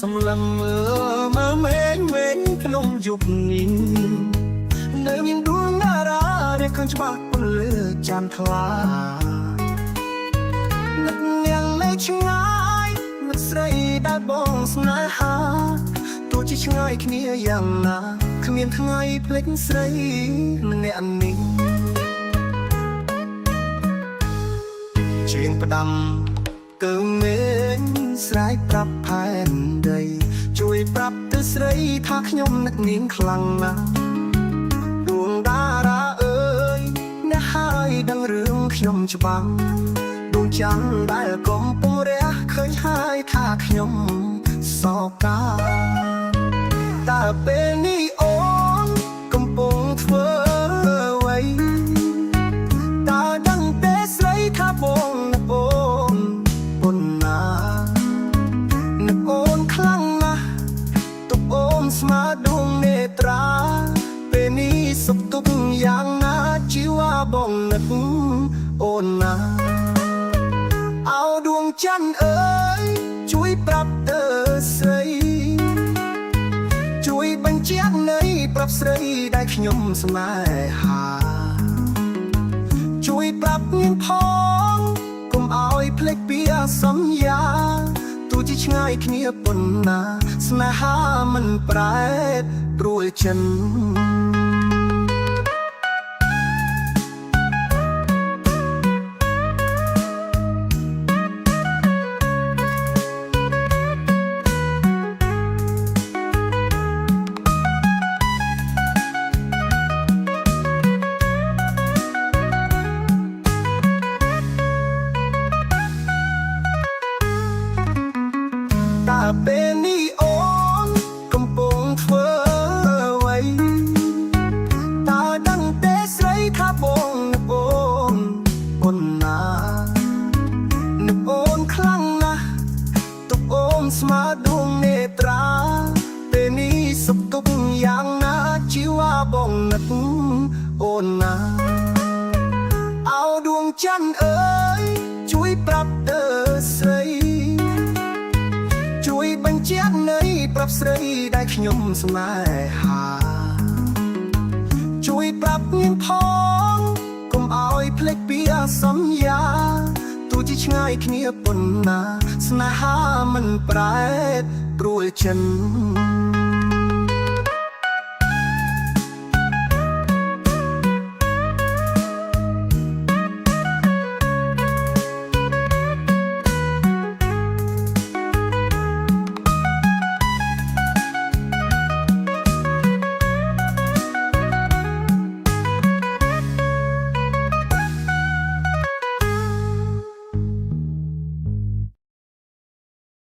សំឡឹងមើលមេឃវែងក្នុងយប់នេះនៅមានដួងតារាដែលឃើញច្បាស់ពលលើច័ន្ទថ្លានឹកនាងនៅឆ្ងាយនឹកស្រីដែលបងស្នេហាទោះជាឆ្ងាយគ្នាយ៉ាងណាគ្មានថ្ងៃភ្លេចស្រីម្នាក់នេះជាងផ្ដាំកើមេឃស្រែកប្រាប់ផែនដីជួយប្រាប់ទៅស្រីថាខ្ញុំនឹកនាងខ្លាំងណាស់ដួងតារាអើយអ្នកហើយដឹងរឿងខ្ញុំច្បាស់ដួងច័ន្ទដែលកំពុងរះឃើញហើយថាខ្ញុំសោកាតើពេលនេះអូនកំពុងធ្វើអ្វីតើដឹងទេស្រីថាបងនឹកអូនប៉ុណ្ណានឹកអូនខ្លាំងណាស់ទុកអូនស្មើដួងនេត្រាពេលនេះសុខទុក្ខយ៉ាងណាជីវ៉ាបងនឹកអូនណាអោដួងច័ន្ទអើយជួយប្រាប់ទៅស្រីជួយបញ្ជាក់នៃប្រាប់ស្រីដែលខ្ញុំស្នេហាជួយប្រាប់នាងផងកុំឲ្យភ្លេចពីសន្យាទោះជាឆ្ងាយគ្នាប៉ុណ្ណាស្នេហាមិនប្រែប្រួលចិនពេលនេះអូនកំពុងធ្វើអ្វីតើដឹងទេស្រីថាបងនឹកអូនប៉ុណ្ណានឹកអូនខ្លាំងណាស់ទុកអូនស្មើដួងនេត្រាពេលនេះសុខទុក្ខយ៉ាងណាជីវ៉ាបងនឹកអូនណាអោដួងច័ន្ទអើយជួយប្រាប់ទៅស្រីជួយបញ្ជាក់នៃប្រាប់ស្រីដែលខ្ញុំស្នេហាជួយប្រាប់នាងផងកុំឲ្យភ្លេចពីសន្យាទោះជាឆ្ងាយគ្នាប៉ុណ្ណាស្នេហាមិនប្រែប្រួលចិន